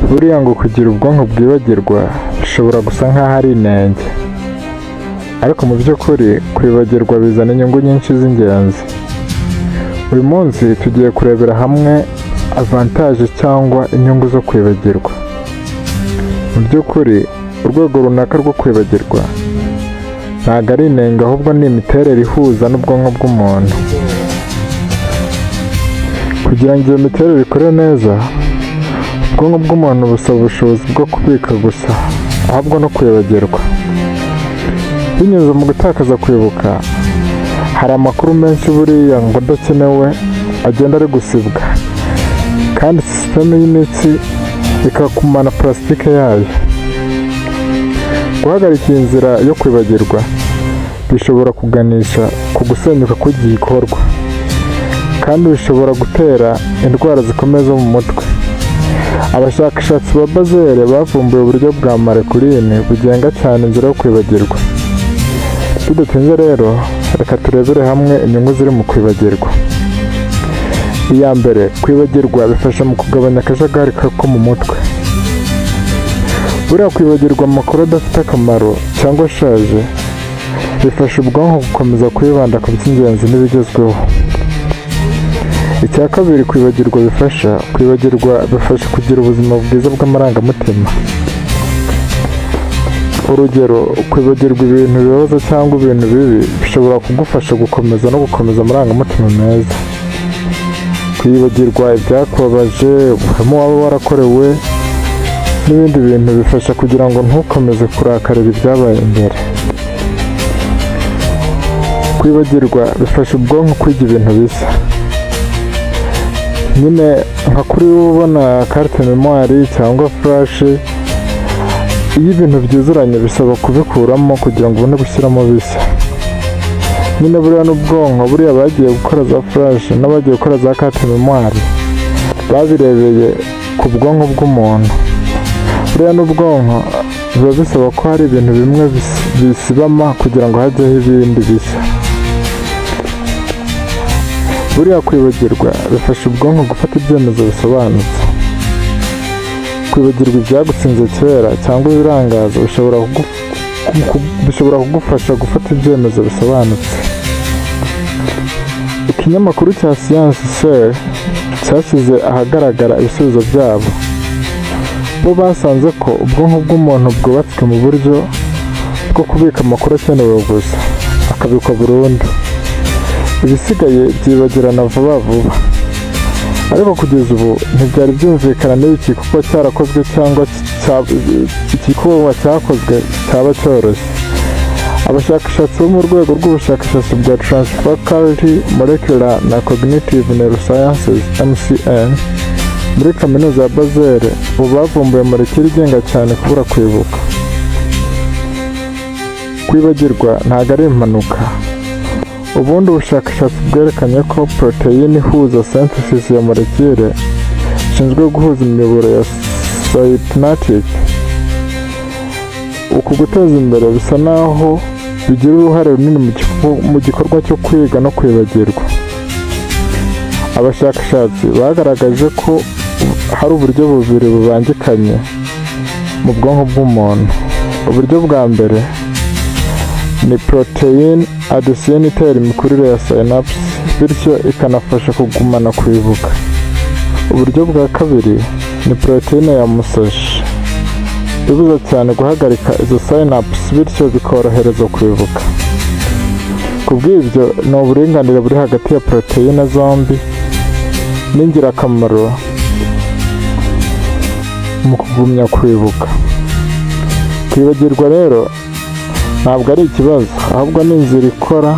Buriya ngo kugira ubwonko bwibagirwa bishobora gusa nk'aho ari inenge, ariko mu by'ukuri kwibagirwa bizana inyungu nyinshi z'ingenzi. Uyu munsi tugiye kurebera hamwe avantage cyangwa inyungu zo kwibagirwa. Mu by'ukuri urwego runaka rwo kwibagirwa ntabwo ari inenge, ahubwo ni imiterere ihuza n'ubwonko bw'umuntu. Kugira ngo iyo miterere ikore neza, ubwonko bw'umuntu busaba ubushobozi bwo kubika gusa, ahubwo no kwibagirwa. Binyuze mu gutakaza kwibuka, hari amakuru menshi buriya ngo adakenewe agenda ari gusibwa, kandi sisiteme y'imitsi ikakumana plasitike yayo. Guhagarika iyi nzira yo kwibagirwa bishobora kuganisha ku gusenyuka kw'igikorwa, kandi bishobora gutera indwara zikomeye zo mu mutwe. Abashakashatsi ba Bazere bavumbuye uburyo bwa Amakuru bugenga cyane inzira yo kwibagirwa. Tudatinze rero, reka turebere hamwe inyungu ziri mu kwibagirwa. Iya mbere, kwibagirwa bifasha mu kugabanya akajagari ko mu mutwe. Buriya kwibagirwa amakuru adafite akamaro cyangwa ashaje bifasha ubwonko gukomeza kwibanda ku by'ingenzi n'ibigezweho. Icya kabiri, kwibagirwa bifasha kugira ubuzima bwiza bw'amarangamutima. Urugero, kwibagirwa ibintu bibabaza cyangwa ibintu bibi bishobora kugufasha gukomeza amarangamutima meza. Kwibagirwa ibyakubabaje, ubuhemu waba warakorewe n'ibindi bintu bifasha kugira ngo ntukomeze kurakarira ibyabaye mbere. Kwibagirwa bifasha ubwonko kwiga ibintu bisa. Nyine nka kuri ubona carte memoire cyangwa flash, iyo ibintu byuzuranye bisaba kubikuramo kugira ngo ubone gushyiramo bisa. Nyine buriya n'ubwonko, buriya bagiye gukora za flash n'abagiye gukora za carte memoire babirebeye ku bwonko bw'umuntu. Buriya n'ubwonko biba bisaba ko hari ibintu bimwe bisibama kugira ngo hajyeho ibindi bisa. Buriya kwibagirwa bifasha ubwonko gufata ibyemezo bisobanutse. Kwibagirwa ibyagutsinze kera cyangwa ibirangaza bishobora kugufasha gufata ibyemezo bisobanutse. Ikinyamakuru cya siyansi cyashyize ahagaragara ibisubizo byabo. Bo basanze ko ubwonko bw'umuntu bwubatswe mu buryo bwo kubika amakuru akenewe gusa, akabikwa burundu. Ibisigaye byibagirana vuba vuba. Ariko kugeza ubu ntibyari byumvikana n'iki kuko cyarakozwe cyangwa igikorwa cyakozwe cyaba cyoroshye. Abashakashatsi bo mu rwego rw'ubushakashatsi bwa Transfaculty Molecular na Cognitive Neurosciences MCN muri kaminuza ya Bazere ubu bavumbuye molekile igenga cyane kubura kwibuka. Kwibagirwa ntabwo ari impanuka. Ubundi ubushakashatsi bwerekanye ko poroteyine ihuza synthesis ya molekile ishinzwe guhuza imiyoboro ya synaptic. Uku guteza imbere bisa naho bigira uruhare runini mu gikorwa cyo kwiga no kwibagirwa. Abashakashatsi bagaragaje ko hari uburyo bubiri bubangikanye mu bwonko bw'umuntu. Uburyo bwa mbere ni protein adhesion itera imikurire ya synapse, bityo ikanafasha kugumana kwibuka. Uburyo bwa kabiri ni proteine ya musashi ibuza cyane guhagarika izo synapse, bityo bikorohereza kwibuka. Kubw'ibyo ni uburinganire buri hagati ya proteine zombi n'ingirakamaro mu kugumya kwibuka. Kwibagirwa rero ntabwo ari ikibazo, ahubwo ni inzira ikora,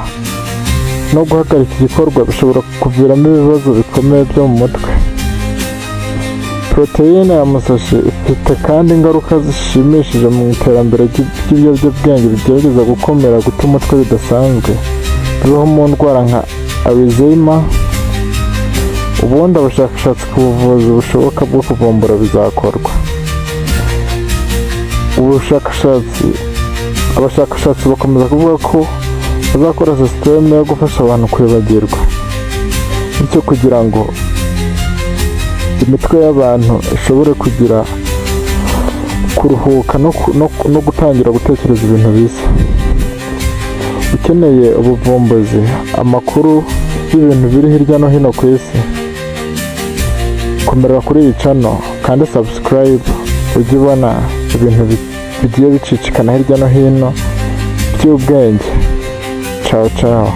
no guhagarika igikorwa bishobora kuviramo ibibazo bikomeye byo mu mutwe. Proteine ya musashi ifite kandi ingaruka zishimishije mu iterambere ry'ibiyobyabwenge bigerageza gukomera guta umutwe bidasanzwe bibaho mu ndwara nka Alzheimer. Ubundi abashakashatsi ku buvuzi bushoboka bwo kuvumbura bizakorwa. Abashakashatsi bakomeza kuvuga ko bazakora sisiteme yo gufasha abantu kwibagirwa, bityo kugira ngo imitwe y'abantu ishobore kugira kuruhuka no gutangira gutekereza ibintu bisa. Ukeneye ubuvumbuzi, amakuru y'ibintu biri hirya no hino ku isi, komerera kuri iyi channel kandi subscribe ujye ubona ibintu bigiye bicicikana hirya no hino by'ubwenge. Ciao ciao.